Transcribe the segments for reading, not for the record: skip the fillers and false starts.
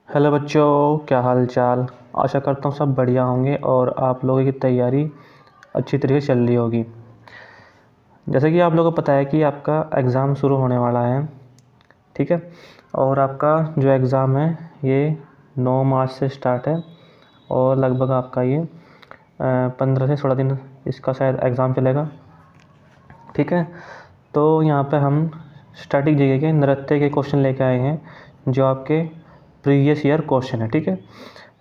Hello बच्चों, क्या हाल चाल। आशा करता हूँ सब बढ़िया होंगे और आप लोगों की तैयारी अच्छी तरीके से चल रही होगी। जैसे कि आप लोगों को पता है कि आपका एग्ज़ाम शुरू होने वाला है, ठीक है। और आपका जो एग्ज़ाम है ये 9 मार्च से स्टार्ट है और लगभग आपका ये 15 से 16 दिन इसका शायद एग्ज़ाम चलेगा, ठीक है। तो यहाँ पे हम स्टैटिक जीके के नृत्य के क्वेश्चन लेके आए हैं जो आपके प्रीवियस ईयर क्वेश्चन है, ठीक है।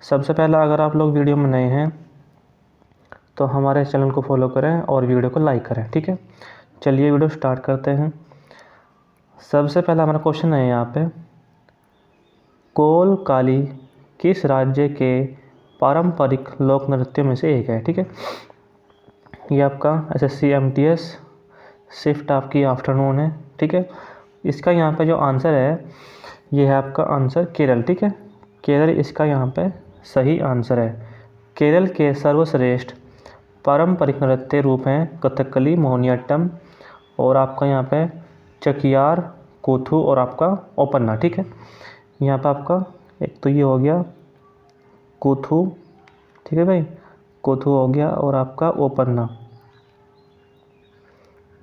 सबसे पहला, अगर आप लोग वीडियो में नए हैं तो हमारे चैनल को फॉलो करें और वीडियो को लाइक करें, ठीक है। चलिए वीडियो स्टार्ट करते हैं। सबसे पहला हमारा क्वेश्चन है यहाँ पे, कोलकाली किस राज्य के पारंपरिक लोक नृत्यों में से एक है, ठीक है। ये आपका SSC MTS शिफ्ट आपकी आफ्टरनून है, ठीक है। इसका यहाँ पे जो आंसर है ये है आपका आंसर केरल, ठीक है। केरल इसका यहाँ पे सही आंसर है। केरल के सर्वश्रेष्ठ पारंपरिक नृत्य रूप हैं कथकली, मोहिनीअट्टम और आपका यहाँ पे चकियार, कूथू और आपका ओपन्ना, ठीक है। यहाँ पे आपका एक तो ये हो गया कूथू, ठीक है भाई, कूथू हो गया और आपका ओपन्ना,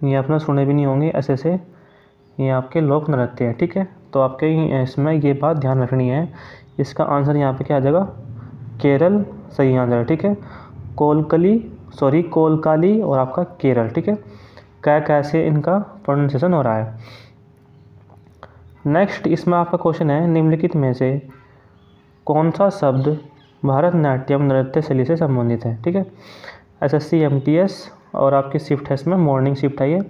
ये आपने सुने भी नहीं होंगे ऐसे ये आपके लोक नृत्य है, ठीक है। तो आपके इसमें ये बात ध्यान रखनी है, इसका आंसर यहाँ पे क्या आ जाएगा, केरल सही आंसर है, ठीक है। कोलकाली और आपका केरल, ठीक है। कैसे इनका प्रोनाउंसिएशन हो रहा है। नेक्स्ट इसमें आपका क्वेश्चन है, निम्नलिखित में से कौन सा शब्द भरतनाट्यम नृत्य शैली से संबंधित है, ठीक है। SSC MTS और आपकी शिफ्ट है इसमें मॉर्निंग शिफ्ट है ये,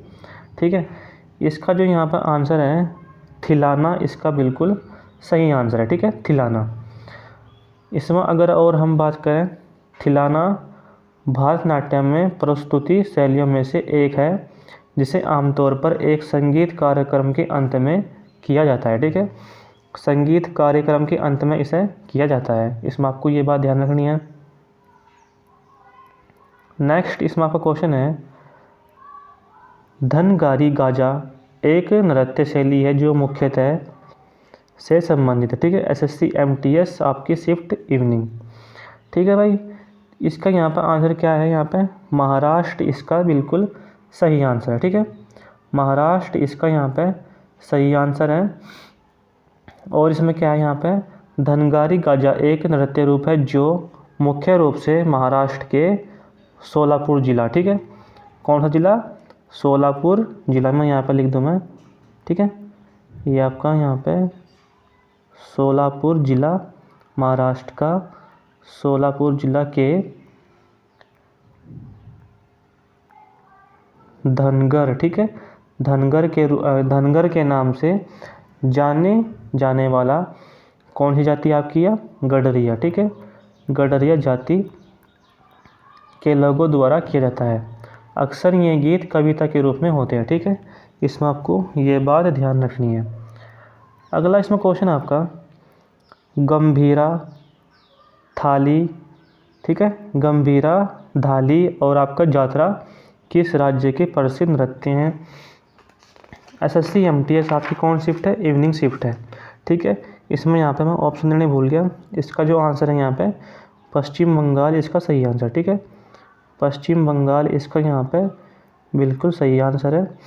ठीक है। इसका जो यहाँ पर आंसर है थिलाना, इसका बिल्कुल सही आंसर है, ठीक है, थिलाना। इसमें अगर और हम बात करें, थिलाना भरतनाट्यम में प्रस्तुति शैलियों में से एक है जिसे आमतौर पर एक संगीत कार्यक्रम के अंत में किया जाता है, ठीक है। संगीत कार्यक्रम के अंत में इसे किया जाता है, इसमें आपको ये बात ध्यान रखनी है। नेक्स्ट इसमें आपका क्वेश्चन है, धनगारी गाजा एक नृत्य शैली है जो मुख्यतः से संबंधित है, ठीक है। SSC MTS आपकी शिफ्ट इवनिंग, ठीक है भाई। इसका यहाँ पर आंसर क्या है, यहाँ पे महाराष्ट्र इसका बिल्कुल सही आंसर है, ठीक है। महाराष्ट्र इसका यहाँ पे सही आंसर है। और इसमें क्या है, यहाँ पे धनगारी गाजा एक नृत्य रूप है जो मुख्य रूप से महाराष्ट्र के सोलापुर जिला, ठीक है। कौन सा जिला, सोलापुर जिला में यहाँ पे लिख दूँ मैं, ठीक है। ये आपका यहाँ पे सोलापुर जिला, महाराष्ट्र का सोलापुर जिला के धनगर, ठीक है, धनगर के नाम से जाने जाने वाला कौन सी जाति आपकी है, गडरिया, ठीक है। गडरिया जाति के लोगों द्वारा किया जाता है। अक्सर ये गीत कविता के रूप में होते हैं, ठीक है। इसमें आपको ये बात ध्यान रखनी है। अगला इसमें क्वेश्चन आपका, गंभीरा थाली, ठीक है, गंभीरा धाली और आपका जात्रा किस राज्य के प्रसिद्ध नृत्य हैं। SSC MTS आपकी कौन शिफ्ट है, इवनिंग शिफ्ट है, ठीक है। इसमें यहाँ पे मैं ऑप्शन देने भूल गया, इसका जो आंसर है यहाँ पे पश्चिम बंगाल इसका सही आंसर, ठीक है। पश्चिम बंगाल इसका यहाँ पे बिल्कुल सही आंसर है,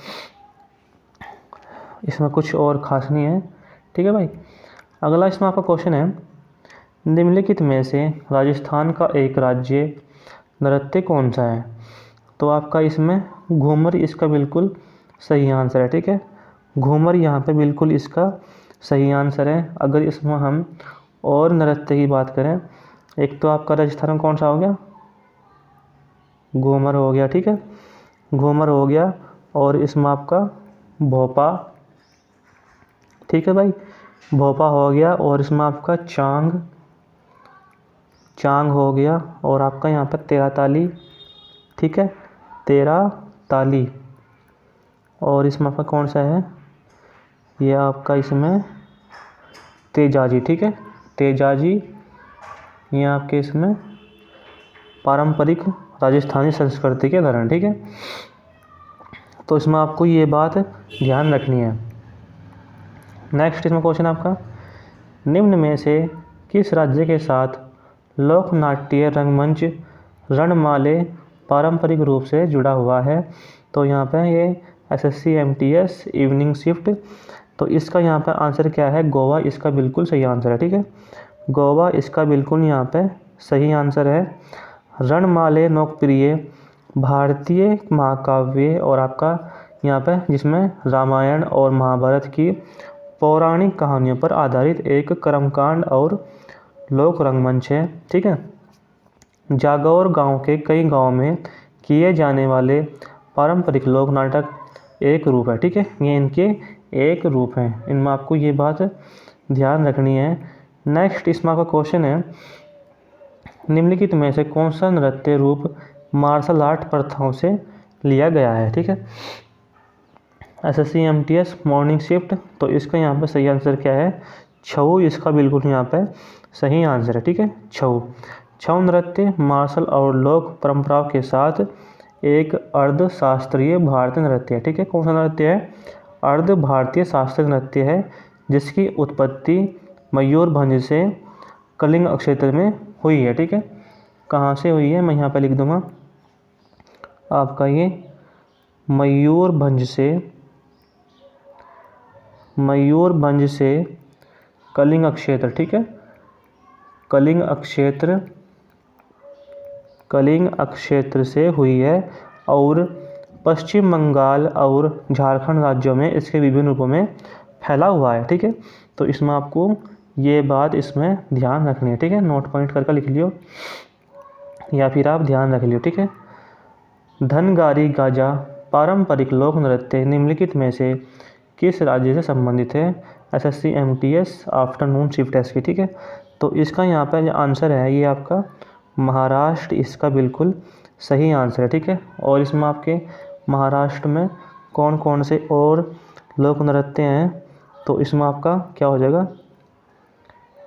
इसमें कुछ और ख़ास नहीं है, ठीक है भाई। अगला इसमें आपका क्वेश्चन है, निम्नलिखित में से राजस्थान का एक राज्य नृत्य कौन सा है। तो आपका इसमें घूमर इसका बिल्कुल सही आंसर है, ठीक है। घूमर यहाँ पे बिल्कुल इसका सही आंसर है। अगर इसमें हम और नृत्य की बात करें, एक तो आपका राजस्थान में कौन सा हो गया, घूमर हो गया, ठीक है, घूमर हो गया। और इसमें आपका भोपा, ठीक है भाई, भोपा हो गया। और इसमें आपका चांग हो गया। और आपका यहाँ पर तेरा ताली, ठीक है, तेरा ताली। और इसमें आपका कौन सा है, ये आपका इसमें तेजाजी, ठीक है, तेजाजी। ये आपके इसमें पारंपरिक राजस्थानी संस्कृति के उदाहरण, ठीक है। तो इसमें आपको ये बात ध्यान रखनी है। नेक्स्ट इसमें क्वेश्चन आपका, निम्न में से किस राज्य के साथ लोकनाट्य रंगमंच रणमाले पारंपरिक रूप से जुड़ा हुआ है? तो यहाँ पे ये SSC MTS इवनिंग शिफ्ट, तो इसका यहाँ पे आंसर क्या है? गोवा इसका बिल्कुल सही आंसर है। ठीक है, गोवा इसका बिल्कुल यहाँ पे सही आंसर है। रणमाले लोकप्रिय भारतीय महाकाव्य और आपका यहाँ पे जिसमें रामायण और महाभारत की पौराणिक कहानियों पर आधारित एक कर्मकांड और लोक रंगमंच है। ठीक है, जागौर गांव के कई गांवों में किए जाने वाले पारंपरिक लोक नाटक एक रूप है। ठीक है, ये इनके एक रूप हैं, इनमें आपको ये बात ध्यान रखनी है। नेक्स्ट इसमें आपका क्वेश्चन है, निम्नलिखित में से कौन सा नृत्य रूप मार्शल आर्ट प्रथाओं से लिया गया है? ठीक है, SSC MTS मॉर्निंग शिफ्ट, तो इसका यहाँ पे सही आंसर क्या है? छऊ इसका बिल्कुल यहाँ पे सही आंसर है। ठीक है, छऊ नृत्य मार्शल और लोक परंपराओं के साथ एक अर्ध शास्त्रीय भारतीय नृत्य है। ठीक है, कौन सा नृत्य है? अर्ध भारतीय शास्त्रीय नृत्य है, जिसकी उत्पत्ति मयूरभंज से कलिंग क्षेत्र में हुई है। ठीक है, कहाँ से हुई है मैं यहाँ पे लिख दूँगा आपका, ये मयूरभंज से कलिंग क्षेत्र। ठीक है, कलिंग क्षेत्र से हुई है और पश्चिम बंगाल और झारखंड राज्यों में इसके विभिन्न रूपों में फैला हुआ है। ठीक है, तो इसमें आपको ये बात इसमें ध्यान रखनी है। ठीक है, नोट पॉइंट करके लिख लियो या फिर आप ध्यान रख लियो। ठीक है, धनगारी गाजा पारंपरिक लोक नृत्य निम्नलिखित में से किस राज्य से संबंधित है? SSC MTS afternoon shift test की। ठीक है, तो इसका यहाँ पर आंसर है ये आपका महाराष्ट्र, इसका बिल्कुल सही आंसर है। ठीक है, और इसमें आपके महाराष्ट्र में कौन कौन से और लोक नृत्य हैं? तो इसमें आपका क्या हो जाएगा?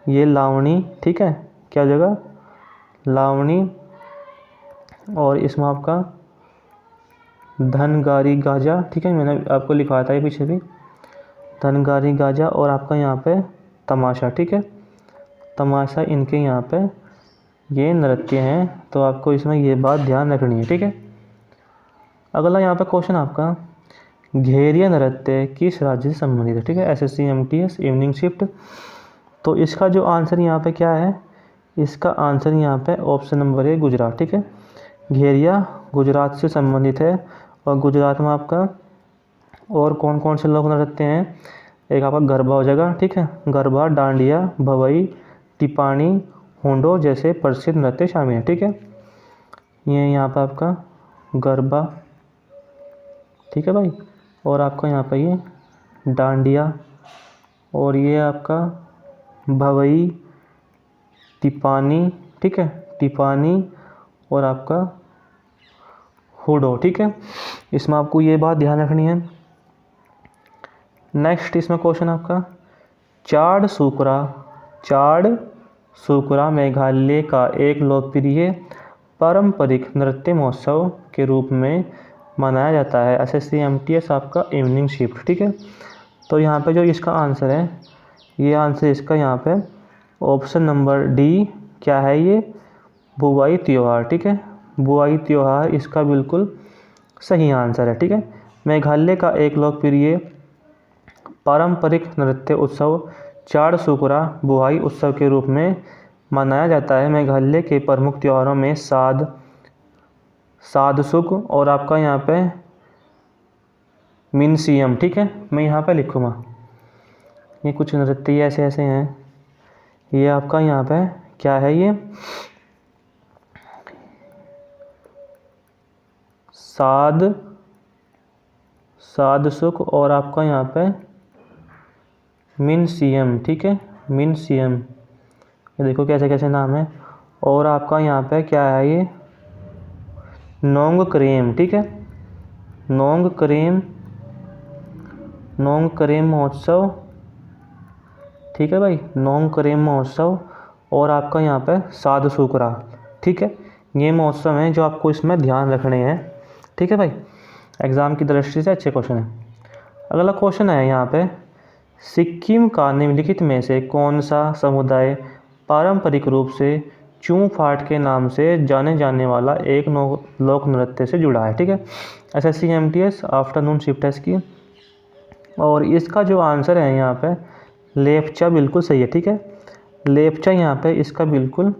ये लावणी। ठीक है, क्या हो जाएगा? लावणी, और इसमें आपका धनगारी गाजा। ठीक है, मैंने आपको लिखवाया था ये पीछे भी, धनगारी गाजा और आपका यहाँ पे तमाशा। ठीक है, तमाशा इनके यहाँ पे ये नृत्य हैं, तो आपको इसमें ये बात ध्यान रखनी है। ठीक है, अगला यहाँ पे क्वेश्चन आपका, घेरिया नृत्य किस राज्य से संबंधित है? ठीक है, SSC MTS इवनिंग शिफ्ट, तो इसका जो आंसर यहाँ पे क्या है? इसका आंसर यहाँ पे ऑप्शन नंबर है गुजरात। ठीक है, घेरिया गुजरात से संबंधित है, और गुजरात में आपका और कौन कौन से लोक नृत्य हैं? एक आपका गरबा हो जाएगा। ठीक है, गरबा, डांडिया, भवई, टिपानी, होंडो जैसे प्रसिद्ध नृत्य शामिल हैं। ठीक है, ये यहाँ पर आपका गरबा। ठीक है भाई, और आपका यहाँ पर ये डांडिया, और ये आपका भवई, टिपानी। ठीक है, टिपानी और आपका हुडो। ठीक है, इसमें आपको ये बात ध्यान रखनी है। नेक्स्ट इसमें क्वेश्चन आपका, चाड़ सुकरा मेघालय का एक लोकप्रिय पारंपरिक नृत्य महोत्सव के रूप में मनाया जाता है। SSC MTS आपका इवनिंग शिफ्ट। ठीक है, तो यहाँ पे जो इसका आंसर है, ये आंसर इसका यहाँ पे ऑप्शन नंबर डी क्या है? ये बुआई त्योहार। ठीक है, बुआई त्योहार इसका बिल्कुल सही आंसर है। ठीक है, मेघालय का एक लोकप्रिय पारंपरिक नृत्य उत्सव चाड़ सुकरा बुआई उत्सव के रूप में मनाया जाता है। मेघालय के प्रमुख त्योहारों में सादसुक और आपका यहाँ पे मिनसियम। ठीक है, मैं यहाँ पे लिखूँगा, ये कुछ नृत्य ऐसे ऐसे हैं। ये आपका यहाँ पे क्या है? ये सादसुक और आपका यहाँ पे मिनसियम। ठीक है, मिनसियम, ये देखो कैसे कैसे नाम है। और आपका यहाँ पे क्या है? ये नोंगक्रेम। ठीक है, नोंगक्रेम महोत्सव। ठीक है भाई, नोंगक्रेम महोत्सव, और आपका यहाँ पे सादसुकरा। ठीक है, ये महोत्सव हैं जो आपको इसमें ध्यान रखने हैं। ठीक है भाई, एग्ज़ाम की दृष्टि से अच्छे क्वेश्चन है। अगला क्वेश्चन है यहाँ पे, सिक्किम का निम्नलिखित में से कौन सा समुदाय पारंपरिक रूप से चूं फाट के नाम से जाने जाने वाला एक लोक नृत्य से जुड़ा है। ठीक है, SSC MTS afternoon shift test की। और इसका जो आंसर है यहाँ पे लेपचा बिल्कुल सही है। ठीक है, लेपचा यहाँ पे इसका बिल्कुल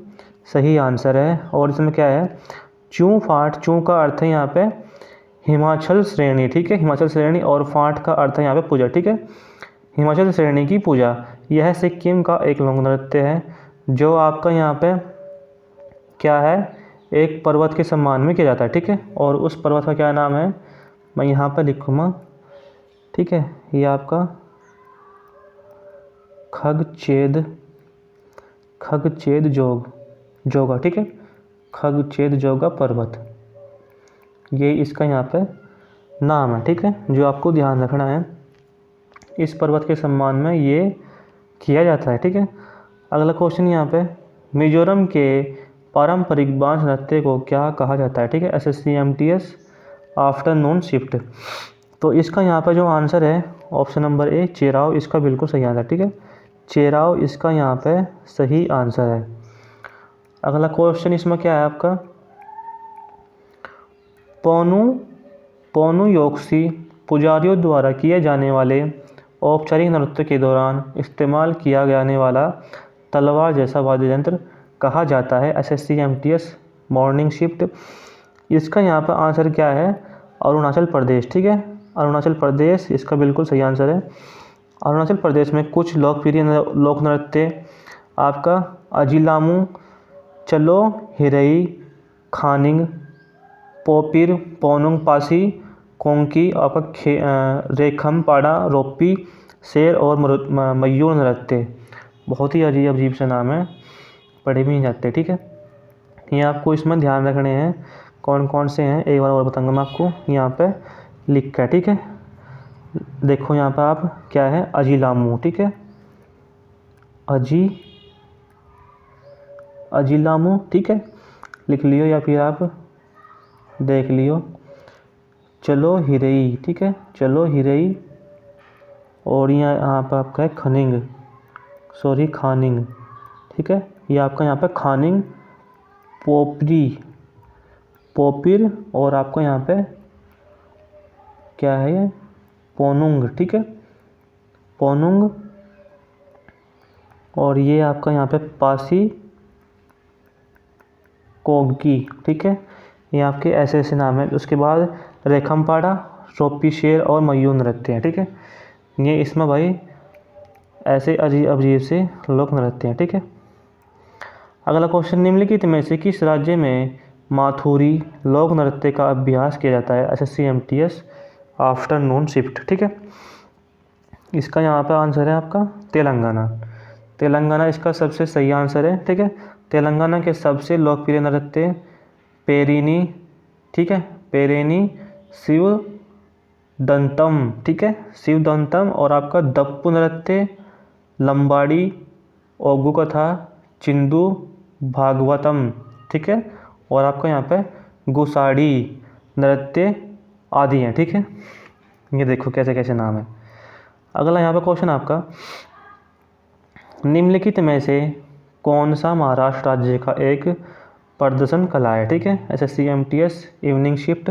सही आंसर है। और इसमें क्या है, चूं फाट, चूं का अर्थ है यहाँ पे हिमाचल श्रेणी। ठीक है, हिमाचल श्रेणी, और फाट का अर्थ है यहाँ पे पूजा। ठीक है, हिमाचल श्रेणी की पूजा, यह सिक्किम का एक लोक नृत्य है जो आपका यहाँ पे क्या है, एक पर्वत के सम्मान में किया जाता है। ठीक है, और उस पर्वत का क्या नाम है, मैं यहाँ पर लिखूँगा। ठीक है, ये आपका खगचेद जोगा। ठीक है, खगचेद जोगा पर्वत, ये इसका यहाँ पे नाम है। ठीक है, जो आपको ध्यान रखना है, इस पर्वत के सम्मान में ये किया जाता है। ठीक है, अगला क्वेश्चन यहाँ पे, मिजोरम के पारंपरिक बांस नृत्य को क्या कहा जाता है। ठीक है, एसएससी एमटीएस आफ्टरनून शिफ्ट। तो इसका यहाँ पे जो आंसर है ऑप्शन नंबर ए चेराव, इसका बिल्कुल सही आंसर। ठीक है, चेराव इसका यहाँ पे सही आंसर है। अगला क्वेश्चन इसमें क्या है आपका, पोनु योक्सी पुजारियों द्वारा किए जाने वाले औपचारिक नृत्य के दौरान इस्तेमाल किया जाने वाला तलवार जैसा वाद्य यंत्र कहा जाता है। एसएससी एमटीएस मॉर्निंग शिफ्ट, इसका यहाँ पर आंसर क्या है, अरुणाचल प्रदेश। ठीक है, अरुणाचल प्रदेश इसका बिल्कुल सही आंसर है। अरुणाचल प्रदेश में कुछ लोकप्रिय लोक नृत्य आपका अजिलामू, चलो हिरई, खानिंग, पोपिर, पोनुंग पासी, कोंकी, आपका रेखमपाड़ा, रोप्पी, शेर और मयूर नृत्य। बहुत ही अजीब से नाम है, पढ़े भी नहीं जाते। ठीक है, ये आपको इसमें ध्यान रखने हैं कौन कौन से हैं, एक बार और बताऊंगा मैं आपको, यहाँ पे लिख है। ठीक है, देखो यहाँ पे आप क्या है, अजिलामू। ठीक है, अजिलामू। ठीक है, लिख लियो या फिर आप देख लियो। चलो हिरई। ठीक है, चलो हिरई, और यहाँ पर आपका है खानिंग। ठीक है, ये आपका यहाँ पे खानिंग, पोपिर, और आपका यहाँ पे क्या है, ये पोनुंग। ठीक है, पोनुंग, और ये आपका यहाँ पे पासी, कोंकी। ठीक है, ये आपके ऐसे ऐसे नाम है। उसके बाद रेखमपाड़ा, रोप्पी, शेर और मयूर नृत्य हैं। ठीक है, ये इसमें भाई ऐसे अजीब से लोक नृत्य हैं। ठीक है, अगला क्वेश्चन, निम्नलिखित में से किस राज्य में माथुरी लोक नृत्य का अभ्यास किया जाता है। SSC MTS afternoon shift. ठीक है, इसका यहाँ पे आंसर है आपका तेलंगाना इसका सबसे सही आंसर है। ठीक है, तेलंगाना के सबसे लोकप्रिय नृत्य पेरिनी। ठीक है, पेरिनी, शिव दंतम। ठीक है, शिव दंतम, और आपका दप्पु नृत्य, लंबाड़ी, ओगु कथा, चिंदू, भागवतम। ठीक है, और आपका यहाँ पे गुसाड़ी नृत्य आदि हैं। ठीक है, ये देखो कैसे कैसे नाम है। अगला यहाँ पे क्वेश्चन आपका, निम्नलिखित में से कौन सा महाराष्ट्र राज्य का एक प्रदर्शन कला है। ठीक है, एसएससी एमटीएस इवनिंग शिफ्ट,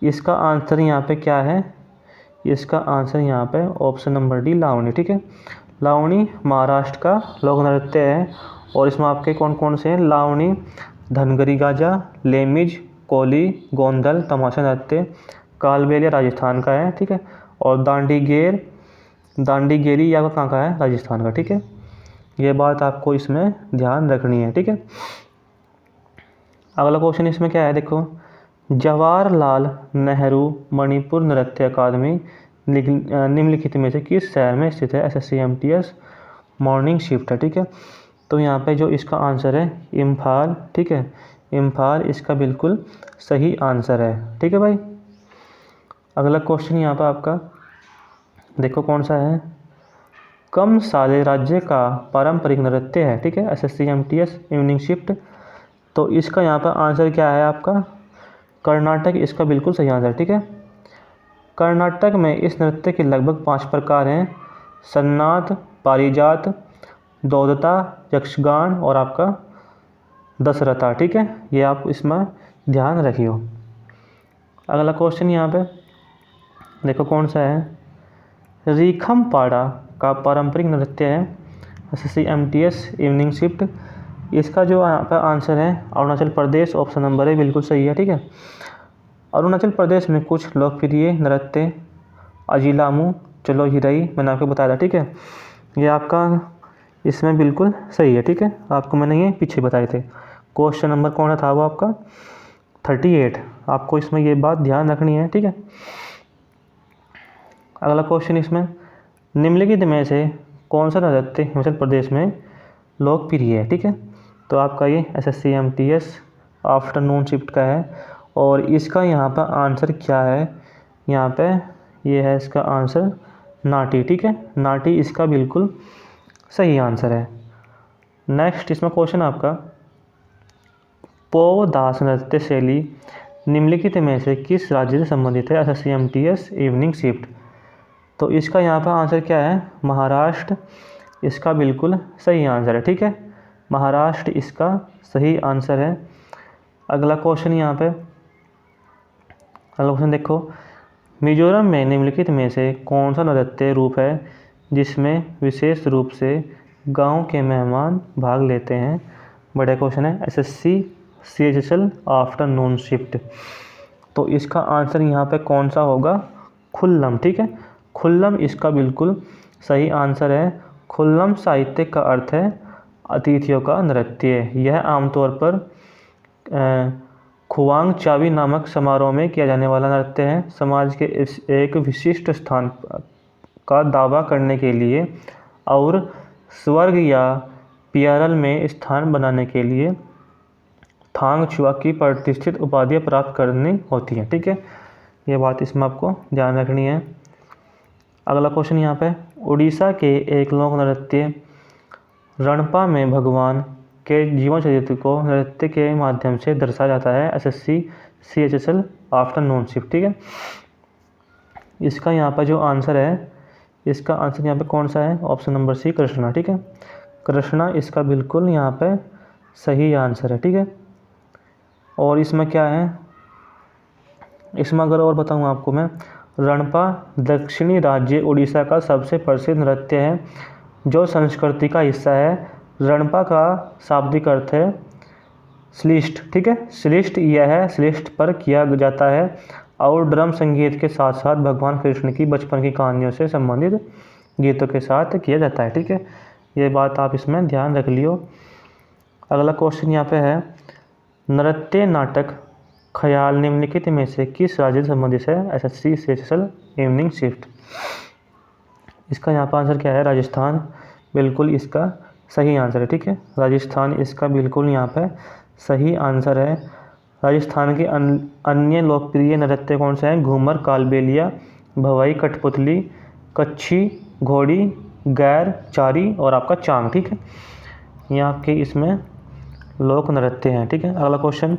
इसका आंसर यहाँ पे क्या है, इसका आंसर यहाँ पे ऑप्शन नंबर डी लावणी। ठीक है, लावणी महाराष्ट्र का लोक नृत्य है, और इसमें आपके कौन कौन से हैं, लावणी, धनगरी गाजा, लेमिज, कोली, गोंदल, तमाशा नृत्य। कालबेलिया राजस्थान का है। ठीक है, और दांडीगेरी या कहाँ का है, राजस्थान का। ठीक है, ये बात आपको इसमें ध्यान रखनी है। ठीक है, अगला क्वेश्चन इसमें क्या है, देखो, जवाहरलाल नेहरू मणिपुर नृत्य अकादमी निम्नलिखित में से किस शहर में स्थित है। एसएससी एमटीएस मॉर्निंग शिफ्ट है। ठीक है, तो यहाँ पे जो इसका आंसर है इम्फाल। ठीक है, इम्फाल इसका बिल्कुल सही आंसर है। ठीक है भाई, अगला क्वेश्चन यहाँ पर आपका देखो कौन सा है, कम साले राज्य का पारंपरिक नृत्य है। ठीक है, एसएससी एमटीएस इवनिंग शिफ्ट, तो इसका यहाँ पर आंसर क्या है आपका, कर्नाटक इसका बिल्कुल सही आंसर। ठीक है, कर्नाटक में इस नृत्य के लगभग 5 प्रकार हैं, सन्नाथ, पारिजात, दौदता, यक्षगान और आपका दशरथा। ठीक है, ये आप इसमें ध्यान रखियो। अगला क्वेश्चन यहाँ पे देखो कौन सा है। रीखम पाड़ा का पारंपरिक नृत्य है SSC MTS इवनिंग शिफ्ट। इसका जो यहाँ पर आंसर है अरुणाचल प्रदेश, ऑप्शन नंबर है, बिल्कुल सही है। ठीक है, अरुणाचल प्रदेश में कुछ लोकप्रिय नृत्य अजिलामू, चलो हिरई, मैंने आपको बताया था। ठीक है, ये आपका इसमें बिल्कुल सही है। ठीक है, आपको मैंने ये पीछे बताए थे। क्वेश्चन नंबर कौन था वो आपका 38। आपको इसमें ये बात ध्यान रखनी है। ठीक है, अगला क्वेश्चन इसमें निम्नलिखित में से कौन सा नृत्य हिमाचल प्रदेश में लोकप्रिय है। ठीक है, तो आपका ये SSC MTS आफ्टरनून शिफ्ट का है और इसका यहाँ पर आंसर क्या है, यहाँ पे ये है इसका आंसर नाटी। ठीक है, नाटी इसका बिल्कुल सही आंसर है। नेक्स्ट इसमें क्वेश्चन आपका पो दास नृत्य शैली निम्नलिखित में से किस राज्य से संबंधित है SSC MTS इवनिंग शिफ्ट। तो इसका यहाँ पर आंसर क्या है, महाराष्ट्र इसका बिल्कुल सही आंसर है। ठीक है, महाराष्ट्र इसका सही आंसर है। अगला क्वेश्चन यहाँ पे, अगला क्वेश्चन देखो, मिजोरम में निम्नलिखित में से कौन सा नृत्य रूप है जिसमें विशेष रूप से गांव के मेहमान भाग लेते हैं। बड़ा क्वेश्चन है SSC CHSL आफ्टरनून शिफ्ट। तो इसका आंसर यहाँ पे कौन सा होगा, खुल्लम। ठीक है, खुल्लम इसका बिल्कुल सही आंसर है। खुल्लम साहित्य का अर्थ है अतिथियों का नृत्य। यह आमतौर पर खुवांग चावी नामक समारोह में किया जाने वाला नृत्य है। समाज के इस एक विशिष्ट स्थान का दावा करने के लिए और स्वर्ग या पियारल में स्थान बनाने के लिए थांग छुआ की प्रतिष्ठित उपाधियाँ प्राप्त करनी होती हैं। ठीक है, ये बात इसमें आपको ध्यान रखनी है। अगला क्वेश्चन यहाँ पे, उड़ीसा के एक लोक नृत्य रणपा में भगवान के जीवन चरित्र को नृत्य के माध्यम से दर्शाया जाता है SSC CHSL आफ्टरनून शिफ्ट। ठीक है, इसका यहाँ पर जो आंसर है, इसका आंसर यहाँ पे कौन सा है, ऑप्शन नंबर सी कृष्णा। ठीक है, कृष्णा इसका बिल्कुल यहाँ पे सही आंसर है। ठीक है, और इसमें क्या है, इसमें अगर और बताऊँ आपको मैं, रणपा दक्षिणी राज्य उड़ीसा का सबसे प्रसिद्ध नृत्य है जो संस्कृति का हिस्सा है। रणपा का शाब्दिक अर्थ है श्लिष्ट। ठीक है, श्लिष्ट यह है श्लिष्ट पर किया जाता है और ड्रम संगीत के साथ साथ भगवान कृष्ण की बचपन की कहानियों से संबंधित गीतों के साथ किया जाता है। ठीक है, ये बात आप इसमें ध्यान रख लियो। अगला क्वेश्चन यहाँ पे है, नृत्य नाटक ख्याल निम्नलिखित में से किस राज्य से संबंधित है SSC CHSL इवनिंग शिफ्ट। इसका यहाँ पर आंसर क्या है, राजस्थान बिल्कुल इसका सही आंसर है। ठीक है, राजस्थान इसका बिल्कुल यहाँ पे सही आंसर है। राजस्थान के अन्य लोकप्रिय नृत्य कौन से हैं, घूमर, कालबेलिया, भवाई, कठपुतली, कच्छी, घोड़ी, गैर, चारी और आपका चांग। ठीक है, ये आपके इसमें लोक नृत्य हैं। ठीक है, अगला क्वेश्चन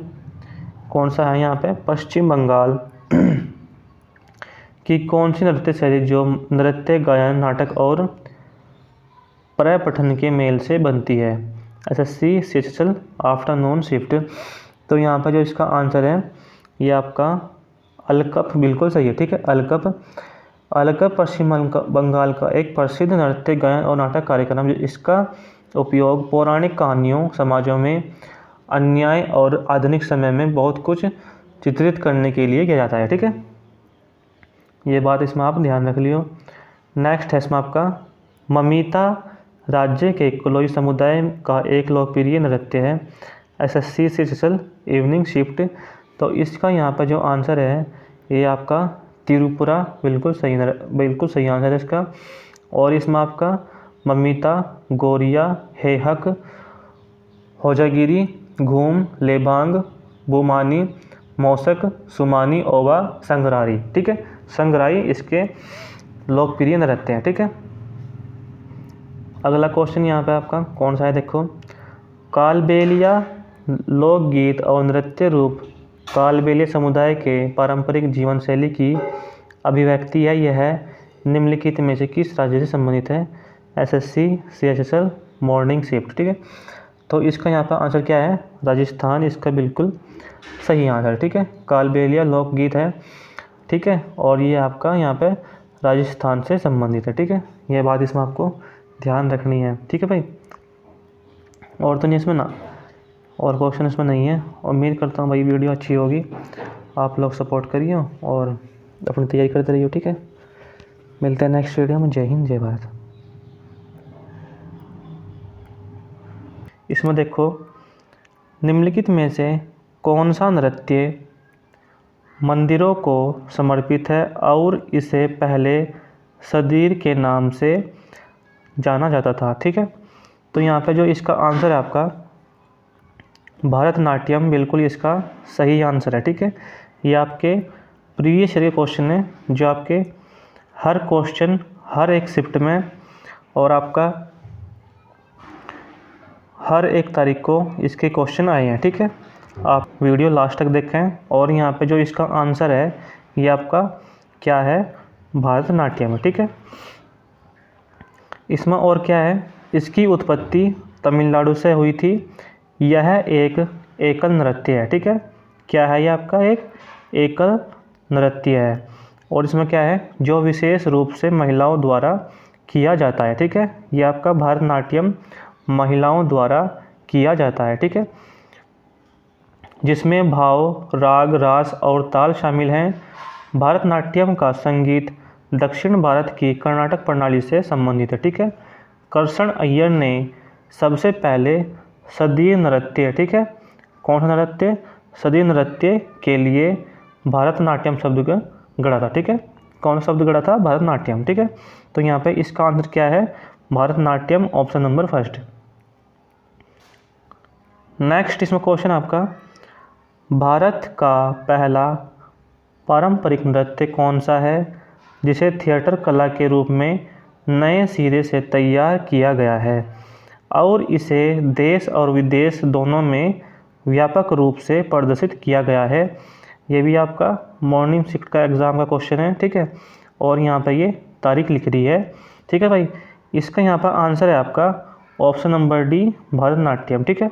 कौन सा है यहाँ पे, पश्चिम बंगाल की कौन सी नृत्य शैली जो नृत्य, गायन, नाटक और प्रपठन के मेल से बनती है SSC CHSL आफ्टरनून शिफ्ट। तो यहाँ पर जो इसका आंसर है ये आपका अलकप बिल्कुल सही है। ठीक है, अलकप पश्चिम बंगाल का एक प्रसिद्ध नृत्य, गायन और नाटक कार्यक्रम जो इसका उपयोग पौराणिक कहानियों, समाजों में अन्याय और आधुनिक समय में बहुत कुछ चित्रित करने के लिए किया जाता है। ठीक है, ये बात इसमें आप ध्यान रख लियो। नेक्स्ट है इसमें आपका ममिता राज्य के कोलोई समुदाय का एक लोकप्रिय नृत्य है SSC CHSL इवनिंग शिफ्ट। तो इसका यहाँ पर जो आंसर है ये आपका त्रिपुरा बिल्कुल सही आंसर है इसका। और इसमें आपका ममिता, गोरिया, हेहक, होजागिरी, घूम, लेबांग, बुमानी, मौसक, सुमानी, ओवा, संगरारी। ठीक है, संगराई इसके लोकप्रिय नृत्य हैं। ठीक है, अगला क्वेश्चन यहाँ पे आपका कौन सा है, देखो, कालबेलिया लोकगीत और नृत्य रूप कालबेलिया समुदाय के पारंपरिक जीवन शैली की अभिव्यक्ति है। यह निम्नलिखित में से किस राज्य से संबंधित है SSC CHSL मॉर्निंग शिफ्ट, ठीक है। तो इसका यहाँ पर आंसर क्या है, राजस्थान इसका बिल्कुल सही आंसर, ठीक है। कालबेलिया लोकगीत है, ठीक है, और ये आपका यहाँ पे राजस्थान से संबंधित है, ठीक है। ये बात इसमें आपको ध्यान रखनी है, ठीक है भाई। और तो नहीं इसमें ना, और क्वेश्चन इसमें नहीं है। उम्मीद करता हूँ भाई वीडियो अच्छी होगी, आप लोग सपोर्ट करिए और अपनी तैयारी करते रहिए, ठीक है। मिलते हैं नेक्स्ट वीडियो में। जय हिंद, जय भारत। इसमें देखो, निम्नलिखित में से कौन सा नृत्य मंदिरों को समर्पित है और इसे पहले सदीर के नाम से जाना जाता था, ठीक है। तो यहाँ पे जो इसका आंसर है आपका भरतनाट्यम, बिल्कुल इसका सही आंसर है, ठीक है। ये आपके प्रीवियस ईयर के क्वेश्चन है, जो आपके हर क्वेश्चन हर एक शिफ्ट में और आपका हर एक तारीख को इसके क्वेश्चन आए हैं, ठीक है। आप वीडियो लास्ट तक देखें। और यहाँ पे जो इसका आंसर है ये आपका क्या है, भरतनाट्यम, ठीक है। इसमें और क्या है, इसकी उत्पत्ति तमिलनाडु से हुई थी। यह एक एकल नृत्य है, ठीक है। क्या है ये आपका एक एकल नृत्य है। और इसमें क्या है, जो विशेष रूप से महिलाओं द्वारा किया जाता है, ठीक है। ये आपका भरतनाट्यम महिलाओं द्वारा किया जाता है, ठीक है, जिसमें भाव, राग, रास और ताल शामिल हैं। भरतनाट्यम का संगीत दक्षिण भारत की कर्नाटक प्रणाली से संबंधित है, ठीक है। कृष्ण अय्यर ने सबसे पहले सदीय नृत्य, ठीक है, कौन सा नृत्य, सदीय नृत्य के लिए भरतनाट्यम शब्द का गढ़ा था, ठीक है। कौन सा शब्द गढ़ा था, भरतनाट्यम, ठीक है। तो यहाँ पे इसका आंसर क्या है, Bharatanatyam, option number first. Next इसमें क्वेश्चन आपका, भारत का पहला पारंपरिक नृत्य कौन सा है जिसे थिएटर कला के रूप में नए सिरे से तैयार किया गया है और इसे देश और विदेश दोनों में व्यापक रूप से प्रदर्शित किया गया है। ये भी आपका मॉर्निंग शिफ्ट का एग्ज़ाम का क्वेश्चन है, ठीक है। और यहाँ पे ये तारीख लिख रही है, ठीक है भाई। इसका यहाँ पर आंसर है आपका ऑप्शन नंबर डी, भरतनाट्यम, ठीक है।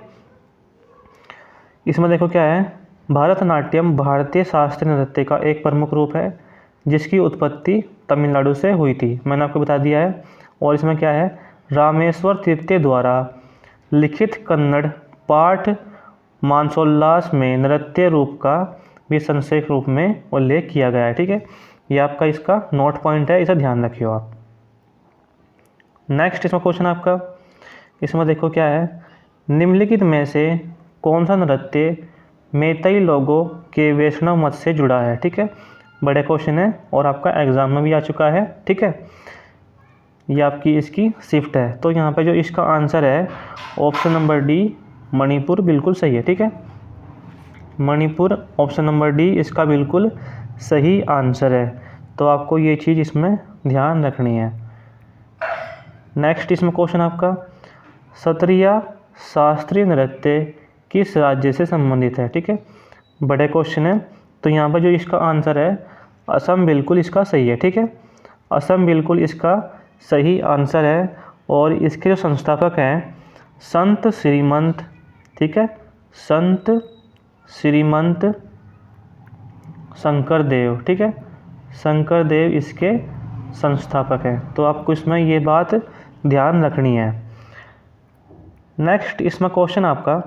इसमें देखो क्या है, भरतनाट्यम भारतीय शास्त्रीय नृत्य का एक प्रमुख रूप है जिसकी उत्पत्ति तमिलनाडु से हुई थी, मैंने आपको बता दिया है। और इसमें क्या है, रामेश्वर तृतीय द्वारा लिखित कन्नड़ पाठ मानसोल्लास में नृत्य रूप का भी संक्षेप रूप में उल्लेख किया गया है, ठीक है। ये आपका इसका नोट पॉइंट है, इसे ध्यान रखियो आप। नेक्स्ट इसमें क्वेश्चन आपका, इसमें देखो क्या है, निम्नलिखित में से कौन सा नृत्य मैतेई लोगों के वैष्णव मत से जुड़ा है, ठीक है। बड़े क्वेश्चन है और आपका एग्जाम में भी आ चुका है, ठीक है। ये आपकी इसकी शिफ्ट है। तो यहाँ पे जो इसका आंसर है ऑप्शन नंबर डी, मणिपुर, बिल्कुल सही है, ठीक है। मणिपुर, ऑप्शन नंबर डी इसका बिल्कुल सही आंसर है। तो आपको ये चीज़ इसमें ध्यान रखनी है। नेक्स्ट इसमें क्वेश्चन आपका, सत्रिय शास्त्रीय नृत्य किस राज्य से संबंधित है, ठीक है। बड़े क्वेश्चन है। तो यहाँ पर जो इसका आंसर है असम, बिल्कुल इसका सही है, ठीक है। असम बिल्कुल इसका सही आंसर है। और इसके जो संस्थापक हैं संत श्रीमंत, ठीक है, संत श्रीमंत शंकर देव, ठीक है, शंकर देव इसके संस्थापक हैं। तो आपको इसमें ये बात ध्यान रखनी है। नेक्स्ट इसमें क्वेश्चन आपका,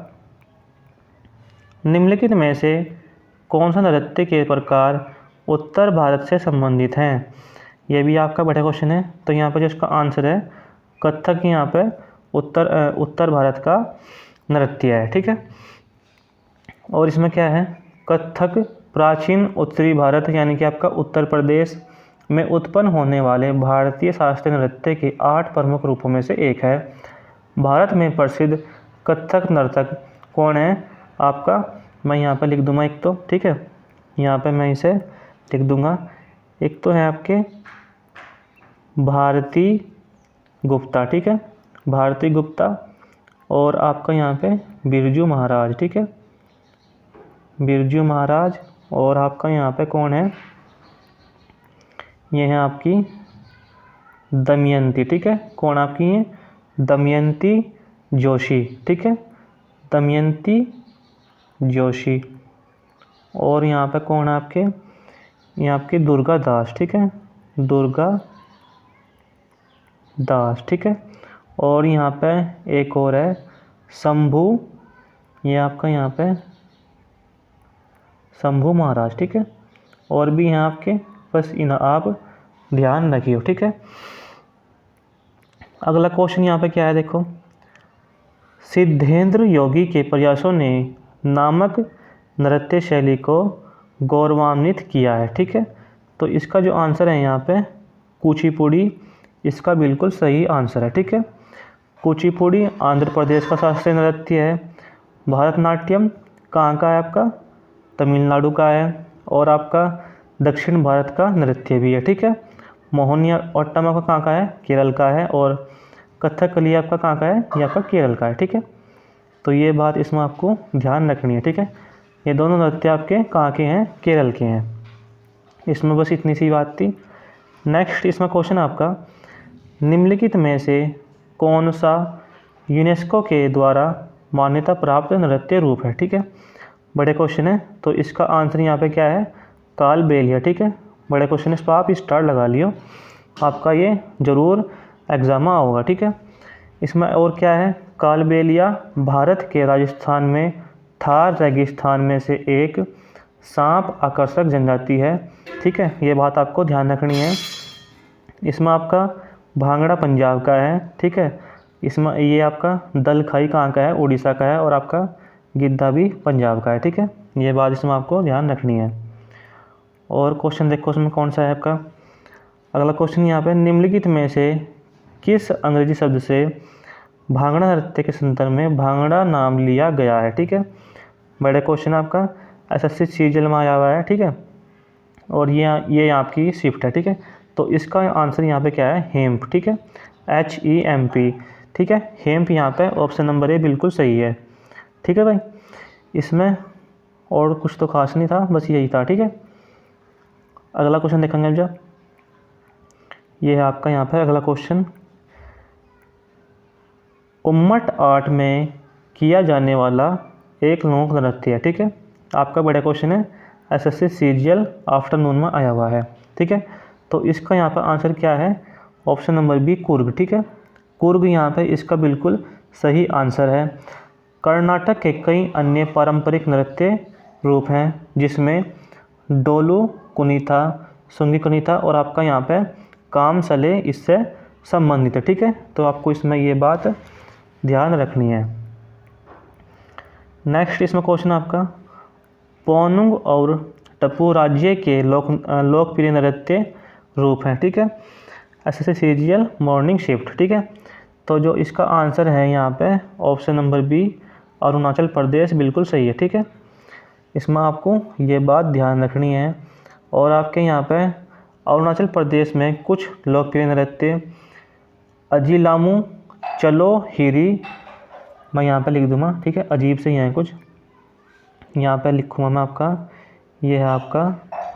निम्नलिखित में से कौन सा नृत्य के प्रकार उत्तर भारत से संबंधित हैं। यह भी आपका बड़ा क्वेश्चन है। तो यहाँ पर जो इसका आंसर है कथक, यहाँ पे उत्तर भारत का नृत्य है, ठीक है। और इसमें क्या है, कथक प्राचीन उत्तरी भारत यानी कि आपका उत्तर प्रदेश में उत्पन्न होने वाले भारतीय शास्त्रीय नृत्य के 8 प्रमुख रूपों में से एक है। भारत में प्रसिद्ध कथक नर्तक कौन है आपका, मैं यहाँ पर लिख दूंगा एक तो, ठीक है, यहाँ पे मैं इसे लिख दूंगा। एक तो है आपके भारती गुप्ता, ठीक है, भारती गुप्ता। और आपका यहाँ पे बिरजू महाराज, ठीक है, बिरजू महाराज। और आपका यहाँ पे कौन है, ये है आपकी दमयंती, ठीक है। कौन आपकी है, दमयंती जोशी, ठीक है, दमयंती जोशी। और यहाँ पे कौन है आपके, ये आपकी दुर्गा दास, ठीक है, दुर्गा दास, ठीक है। और यहाँ पे एक और है शंभू, ये आपका यहाँ पे शंभू महाराज, ठीक है। और भी हैं आपके, बस इन आप ध्यान रखिए, ठीक है। अगला क्वेश्चन यहाँ पे क्या है, देखो, सिद्धेंद्र योगी के प्रयासों ने नामक नृत्य शैली को गौरवान्वित किया है, ठीक है। तो इसका जो आंसर है यहाँ पे कुचिपुड़ी, इसका बिल्कुल सही आंसर है, ठीक है। कुचिपुड़ी आंध्र प्रदेश का शास्त्रीय नृत्य है। भरतनाट्यम कहाँ का है आपका, तमिलनाडु का है। और आपका दक्षिण भारत का नृत्य भी है, ठीक है। मोहिनीअट्टम आपका कहाँ का है, केरल का है। और कथकली आपका कहाँ का है, ये आपका केरल का है, ठीक है। तो ये बात इसमें आपको ध्यान रखनी है, ठीक है। ये दोनों नृत्य आपके कहाँ के हैं, केरल के हैं। इसमें बस इतनी सी बात थी। नेक्स्ट इसमें क्वेश्चन आपका, निम्नलिखित में से कौन सा यूनेस्को के द्वारा मान्यता प्राप्त नृत्य रूप है, ठीक है। बड़े क्वेश्चन है, तो इसका आंसर यहाँ पे क्या है, कालबेलिया, ठीक है। बड़े क्वेश्चन इस पर आप स्टार लगा लियो, आपका ये ज़रूर एग्जाम में होगा, ठीक है। इसमें और क्या है, कालबेलिया भारत के राजस्थान में थार रेगिस्तान में से एक सांप आकर्षक जनजाति है, ठीक है। ये बात आपको ध्यान रखनी है। इसमें आपका भांगड़ा पंजाब का है, ठीक है। इसमें ये आपका दलखाई कहाँ का है, उड़ीसा का है। और आपका गिद्धा भी पंजाब का है, ठीक है। ये बात इसमें आपको ध्यान रखनी है। और क्वेश्चन देखो इसमें कौन सा है आपका, अगला क्वेश्चन यहाँ पे, निम्नलिखित में से किस अंग्रेजी शब्द से भांगड़ा नृत्य के संदर्भ में भांगड़ा नाम लिया गया है, ठीक है। बड़े क्वेश्चन आपका एसएससी सीजीएल में आया हुआ है, ठीक है। और ये आपकी शिफ्ट है, ठीक है। तो इसका आंसर यहाँ पे क्या है, हेम्प, ठीक है, HEMP, ठीक है। हेम्प यहाँ पे ऑप्शन नंबर ए बिल्कुल सही है, ठीक है भाई। इसमें और कुछ तो खास नहीं था, बस यही था, ठीक है। अगला क्वेश्चन देखेंगे अब जब, ये है आपका यहाँ पे अगला क्वेश्चन, उम्मट आर्ट में किया जाने वाला एक लोक नृत्य है, ठीक है। आपका बड़ा क्वेश्चन है, एसएससी सीजीएल आफ्टरनून में आया हुआ है, ठीक है। तो इसका यहाँ पर आंसर क्या है, ऑप्शन नंबर बी कुर्ग, ठीक है। कुर्ग यहाँ पे इसका बिल्कुल सही आंसर है। कर्नाटक के कई अन्य पारंपरिक नृत्य रूप हैं, जिसमें डोलू कुनीता, सुंगी कुनीता और आपका यहाँ पे कामसले इससे संबंधित है, ठीक है। तो आपको इसमें ये बात ध्यान रखनी है। नेक्स्ट इसमें क्वेश्चन आपका, पोनुंग और टप्पू राज्य के लोकप्रिय नृत्य रूप हैं, ठीक है। एसएससी सीजीएल मॉर्निंग शिफ्ट, ठीक है। तो जो इसका आंसर है यहाँ पे option number B Arunachal Pradesh बिल्कुल सही है, ठीक है। इसमें आपको ये बात ध्यान रखनी है। और आपके यहाँ पे अरुणाचल प्रदेश में कुछ लोकप्रिय नृत्य अजीलामू, चलो हिरी, मैं यहाँ पे लिख दूँगा, ठीक है। अजीब से ही हैं कुछ, यहाँ पे लिखूँगा मैं आपका, ये है आपका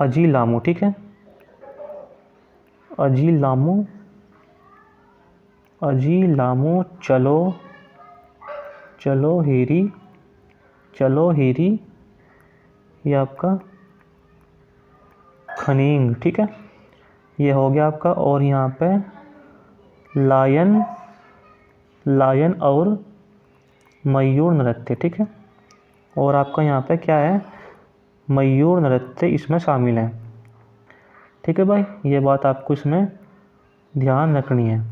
अजीलामू, ठीक है। अजीलामू, अजीलामू, चलो चलो हिरी, चलो हिरी, ये आपका खनींग, ठीक है। ये हो गया आपका। और यहाँ पे लायन, लायन और मयूर नृत्य, ठीक है। और आपका यहाँ पे क्या है, मयूर नृत्य इसमें शामिल है, ठीक है भाई। ये बात आपको इसमें ध्यान रखनी है।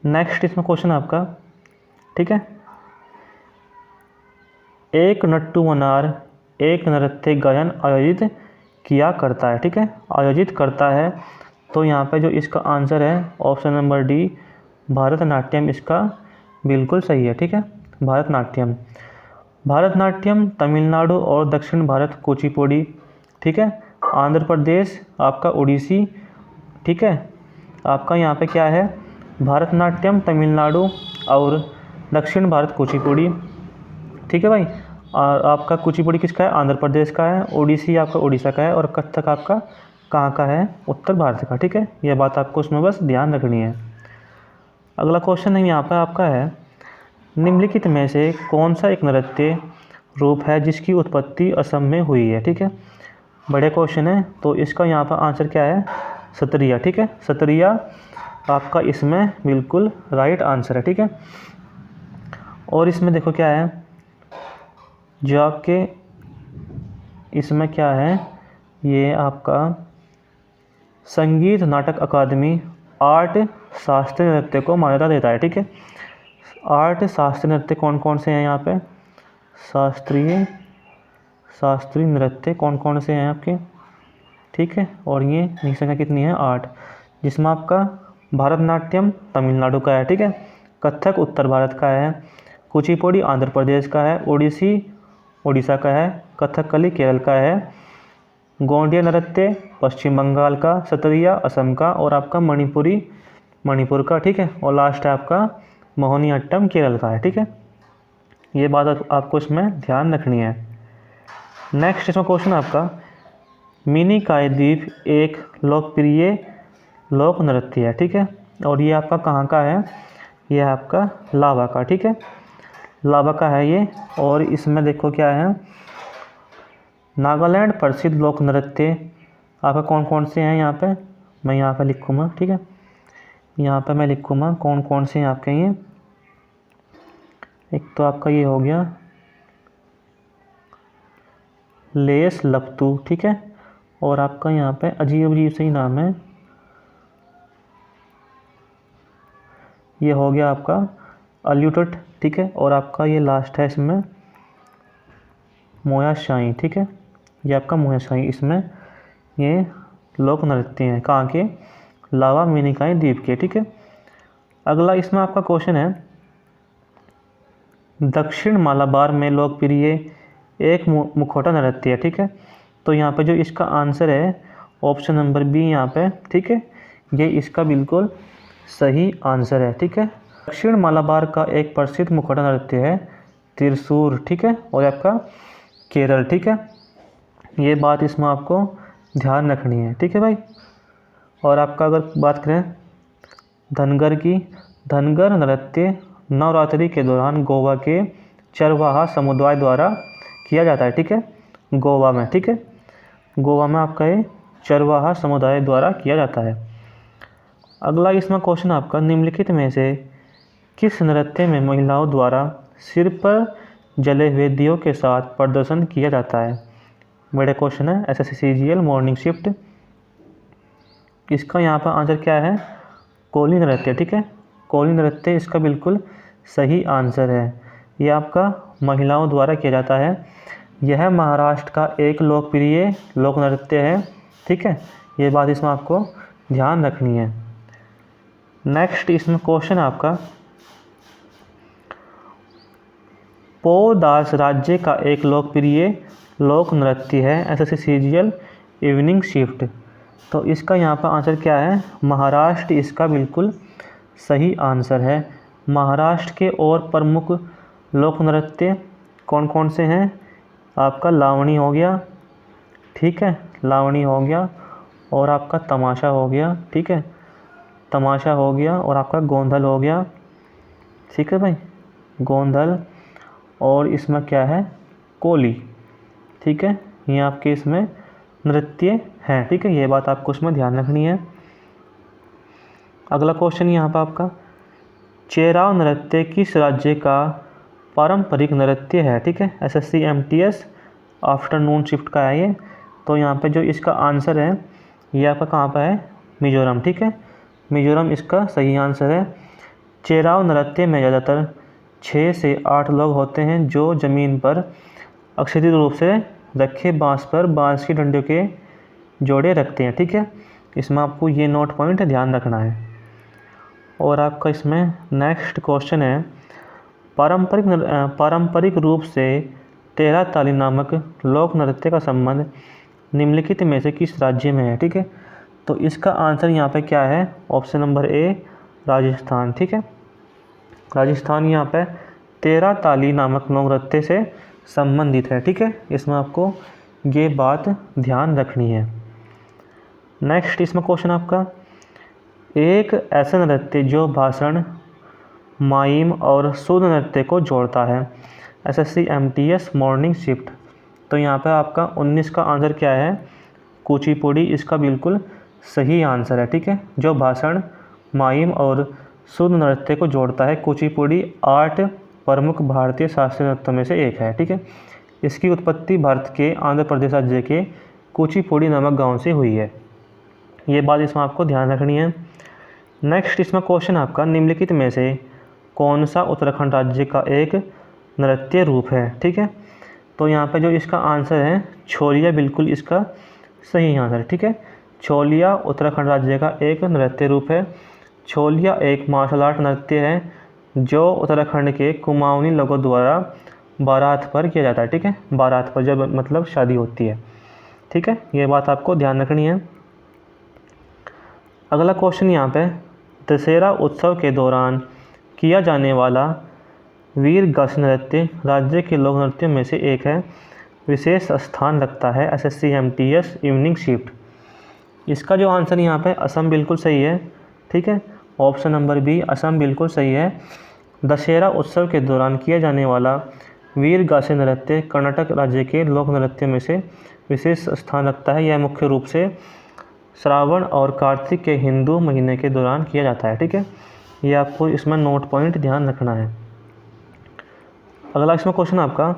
नेक्स्ट इसमें क्वेश्चन आपका, ठीक है, एक नट्टू मनार एक नृत्य गायन आयोजित किया करता है, ठीक है, आयोजित करता है। तो यहाँ पे जो इसका आंसर है ऑप्शन नंबर डी भरतनाट्यम, इसका बिल्कुल सही है, ठीक है। भरतनाट्यम, भरतनाट्यम तमिलनाडु और दक्षिण भारत कुचिपुड़ी, ठीक है। आंध्र प्रदेश आपका उड़ीसी, ठीक है। आपका यहाँ पे क्या है, भरतनाट्यम तमिलनाडु और दक्षिण भारत कुचिपुड़ी, ठीक है भाई। और आपका कुचिपुड़ी किसका है, आंध्र प्रदेश का है। ओडिसी आपका उड़ीसा का है। और कथक आपका कहाँ का है, उत्तर भारत का, ठीक है। यह बात आपको उसमें बस ध्यान रखनी है। अगला क्वेश्चन है यहाँ पर आपका है, निम्नलिखित में से कौन सा एक नृत्य रूप है जिसकी उत्पत्ति असम में हुई है। ठीक है, बड़े क्वेश्चन है। तो इसका यहाँ पर आंसर क्या है, सत्रिया। ठीक है, सत्रिया आपका इसमें बिल्कुल राइट आंसर है। ठीक है, और इसमें देखो क्या है, जो आपके इसमें क्या है, ये आपका संगीत नाटक अकादमी आर्ट शास्त्रीय नृत्य को मान्यता देता है। ठीक है, आर्ट शास्त्रीय नृत्य कौन कौन से हैं यहाँ पे, शास्त्रीय नृत्य कौन कौन से हैं आपके। ठीक है, और ये संख्या कितनी है, 8, जिसमें आपका भरतनाट्यम तमिलनाडु का है। ठीक है, कथक उत्तर भारत का है, कुचिपुड़ी आंध्र प्रदेश का है, ओडिसी उड़ीसा का है, कथकली केरल का है, गोंडिया नृत्य पश्चिम बंगाल का, सत्रिया असम का, और आपका मणिपुर का। ठीक है, और लास्ट है आपका मोहिनीअट्टम केरल का है। ठीक है, ये बात आपको इसमें ध्यान रखनी है। नेक्स्ट इसमें क्वेश्चन आपका, मिनिकॉय द्वीप एक लोकप्रिय लोक नृत्य है। ठीक है, और ये आपका कहाँ का है, ये आपका लावा का। ठीक है, लावा का है ये। और इसमें देखो क्या है, नागालैंड प्रसिद्ध लोक नृत्य आपका कौन कौन से हैं यहाँ पे, मैं यहाँ पे लिखूँगा। ठीक है, यहाँ पे मैं लिखूँगा कौन कौन से हैं आपके ये। एक तो आपका ये हो गया लेस लपतू। ठीक है, और आपका यहाँ पे अजीब अजीब से ही नाम है, ये हो गया आपका अल्यूटट। ठीक है, और आपका ये लास्ट है इसमें मोया शाही। ठीक है, ये आपका मोया शाही, इसमें ये लोक नृत्य हैं कहाँ के, लावा मिनिकॉय द्वीप के। ठीक है, अगला इसमें आपका क्वेश्चन है, दक्षिण मालाबार में लोकप्रिय एक मुखौटा नृत्य है। ठीक है, तो यहाँ पे जो इसका आंसर है ऑप्शन नंबर बी यहाँ पे। ठीक है, ये इसका बिल्कुल सही आंसर है। ठीक है, दक्षिण मालाबार का एक प्रसिद्ध मुखौटा नृत्य है त्रिशूर। ठीक है, और आपका केरल। ठीक है, ये बात इसमें आपको ध्यान रखनी है। ठीक है भाई, और आपका अगर बात करें धनगर की, धनगर नृत्य नवरात्रि के दौरान गोवा के चरवाहा समुदाय द्वारा किया जाता है। ठीक है, गोवा में। ठीक है, गोवा में आपका ये चरवाहा समुदाय द्वारा किया जाता है। अगला इसमें क्वेश्चन आपका, निम्नलिखित में से किस नृत्य में महिलाओं द्वारा सिर पर जले हुए दियों के साथ प्रदर्शन किया जाता है। बड़े क्वेश्चन है, SSC CGL मॉर्निंग शिफ्ट। इसका यहाँ पर आंसर क्या है, कोली नृत्य। ठीक है, कोली नृत्य इसका बिल्कुल सही आंसर है। ये आपका महिलाओं द्वारा किया जाता है। यह महाराष्ट्र का एक लोकप्रिय लोक नृत्य है। ठीक है, ये बात इसमें आपको ध्यान रखनी है। नेक्स्ट इसमें क्वेश्चन आपका, पोदास राज्य का एक लोकप्रिय लोक नृत्य है SSC CGL इवनिंग शिफ्ट। तो इसका यहाँ पर आंसर क्या है, महाराष्ट्र इसका बिल्कुल सही आंसर है। महाराष्ट्र के और प्रमुख लोक नृत्य कौन कौन से हैं, आपका लावणी हो गया। ठीक है, लावणी हो गया, और आपका तमाशा हो गया। ठीक है, तमाशा हो गया, और आपका गोंधल हो गया। ठीक है भाई, गोंधल, और इसमें क्या है, कोली। ठीक है, ये आपके इसमें नृत्य हैं। ठीक है, ये बात आपको इसमें ध्यान रखनी है। अगला क्वेश्चन यहाँ पर आपका, चेराव नृत्य किस राज्य का पारंपरिक नृत्य है। ठीक है, SSC MTS आफ्टरनून शिफ्ट का है ये। तो यहाँ पे जो इसका आंसर है, ये आपका कहाँ पर है, मिजोरम। ठीक है, मिजोरम इसका सही आंसर है। चेराव नृत्य में ज़्यादातर 6 से 8 लोग होते हैं जो ज़मीन पर अक्षित रूप से रखे बांस पर बांस की डंडियों के जोड़े रखते हैं। ठीक है, इसमें आपको ये नोट पॉइंट ध्यान रखना है। और आपका इसमें नेक्स्ट क्वेश्चन है, पारंपरिक रूप से तेरा ताली नामक लोक नृत्य का संबंध निम्नलिखित में से किस राज्य में है। ठीक है, तो इसका आंसर यहाँ पे क्या है, ऑप्शन नंबर ए राजस्थान। ठीक है, राजस्थान यहाँ पे तेरा ताली नामक लोक नृत्य से संबंधित है। ठीक है, इसमें आपको ये बात ध्यान रखनी है। नेक्स्ट इसमें क्वेश्चन आपका, एक ऐसा नृत्य जो भाषण माइम और शुद्ध नृत्य को जोड़ता है। SSC MTS morning shift. तो यहाँ पे आपका 19 का आंसर क्या है? कुचिपुड़ी इसका बिल्कुल सही आंसर है, ठीक है। जो भाषण, माइम और शुद्ध नृत्य को जोड़ता है, कुचिपुड़ी 8 प्रमुख भारतीय शास्त्रीय नृत्यों में से एक है, ठीक है। इसकी उत्पत्ति भारत के आंध्र प्रदेश राज्य के कुचिपुड़ी नामक गांव से हुई है। ये बात इसमें आपको ध्यान रखनी है। नेक्स्ट इसमें क्वेश्चन आपका, निम्नलिखित में से कौन सा उत्तराखंड राज्य का एक नृत्य रूप है, ठीक है। तो यहाँ पे जो इसका आंसर है छोलिया, बिल्कुल इसका सही आंसर, ठीक है। छोलिया उत्तराखंड राज्य का एक नृत्य रूप है। छोलिया एक मार्शल आर्ट नृत्य है जो उत्तराखंड के कुमाऊनी लोगों द्वारा बारात पर किया जाता है, ठीक है। बारात पर, जब मतलब शादी होती है, ठीक है। ये बात आपको ध्यान रखनी है। अगला क्वेश्चन यहाँ पे, दशहरा उत्सव के दौरान किया जाने वाला वीरगास नृत्य राज्य के लोक नृत्यों में से एक है, विशेष स्थान रखता है SSC MTS इवनिंग शिफ्ट। इसका जो आंसर यहाँ पे असम बिल्कुल सही है, ठीक है। ऑप्शन नंबर बी असम बिल्कुल सही है। दशहरा उत्सव के दौरान किया जाने वाला वीरगासे नृत्य कर्नाटक राज्य के लोक नृत्यों में से विशेष स्थान रखता है। यह मुख्य रूप से श्रावण और कार्तिक के हिंदू महीने के दौरान किया जाता है, ठीक है। ये आपको इसमें नोट पॉइंट ध्यान रखना है। अगला इसमें क्वेश्चन आपका,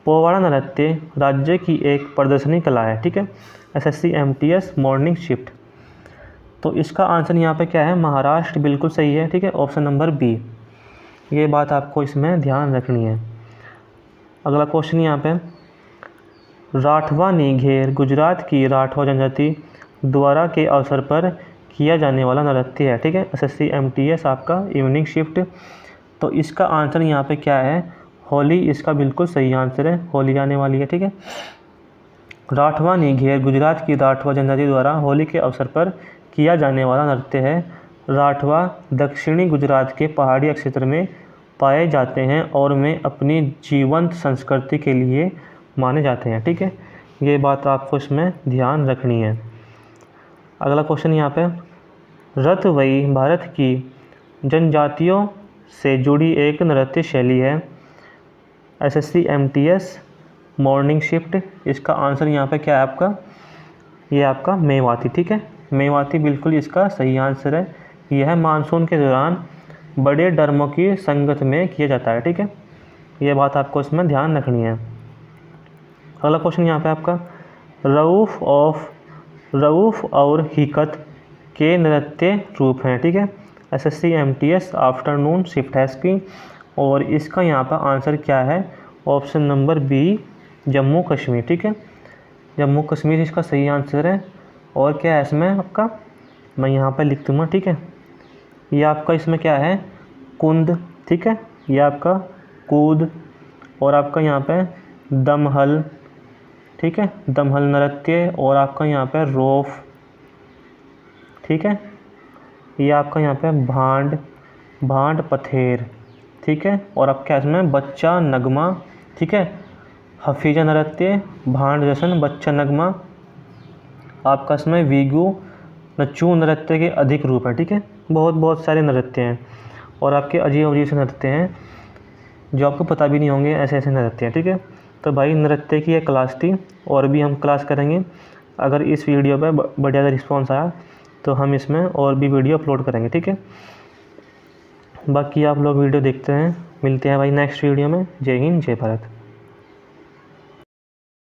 पोवाड़ा नृत्य राज्य की एक प्रदर्शनी कला है, ठीक है। SSC MTS morning shift. तो इसका आंसर यहाँ पे क्या है? महाराष्ट्र बिल्कुल सही है, ठीक है। Option number B. ये बात आपको इसमें ध्यान रखनी है। अगला क्वेश्चन यहाँ पे, राठवा निघेर गुजरात की राठवा जनजाति द्वारा के अवसर पर किया जाने वाला नृत्य है, ठीक है। SSC MTS आपका इवनिंग शिफ्ट। तो इसका आंसर यहाँ पे क्या है? होली इसका बिल्कुल सही आंसर है। होली आने वाली है, ठीक है। राठवा निघेर गुजरात की राठवा जनजाति द्वारा होली के अवसर पर किया जाने वाला नृत्य है। राठवा दक्षिणी गुजरात के पहाड़ी क्षेत्र में पाए जाते हैं और वे अपनी जीवंत संस्कृति के लिए माने जाते हैं, ठीक है। ये बात आपको इसमें ध्यान रखनी है। अगला क्वेश्चन यहाँ पे, रथवई भारत की जनजातियों से जुड़ी एक नृत्य शैली है। SSC MTS morning shift. इसका आंसर यहाँ पे क्या है आपका? ये आपका मेवाती, ठीक है। मेवाती बिल्कुल इसका सही आंसर है। यह मानसून के दौरान बड़े ड्रमों की संगत में किया जाता है, ठीक है। ये बात आपको इसमें ध्यान रखनी है। अगला क्वेश्चन यहाँ पे आपका, रऊफ और हिकत के नृत्य रूप हैं, ठीक है। SSC MTS आफ्टरनून शिफ्ट है इसकी, और इसका यहाँ पर आंसर क्या है? Option number B Jammu Kashmir, ठीक है। जम्मू कश्मीर इसका सही आंसर है। और क्या है इसमें आपका? मैं यहाँ पर लिख दूँगा, ठीक है। ये आपका इसमें क्या है? कुंद, ठीक है। ये आपका कूद, और आपका यहाँ पे दमहल, ठीक है। दमहल नृत्य, और आपका यहाँ पे रोफ, ठीक है। ये आपका यहाँ पे भांड पथेर, ठीक है। और आपका इसमें बच्चा नगमा, ठीक है। हफीजा नृत्य, भांड जशन, बच्चा नगमा। आपका इसमें वीगू नच्चू नृत्य के अधिक रूप है, ठीक है। बहुत सारे नृत्य हैं, और आपके अजीब से नृत्य हैं जो आपको पता भी नहीं होंगे। ऐसे नृत्य हैं, ठीक है। तो भाई नृत्य की एक क्लास थी, और भी हम क्लास करेंगे। अगर इस वीडियो पर बढ़िया सा रिस्पॉन्स आया तो हम इसमें और भी वीडियो अपलोड करेंगे, ठीक है। बाकी आप लोग वीडियो देखते हैं। मिलते हैं भाई नेक्स्ट वीडियो में। जय हिंद, जय भारत।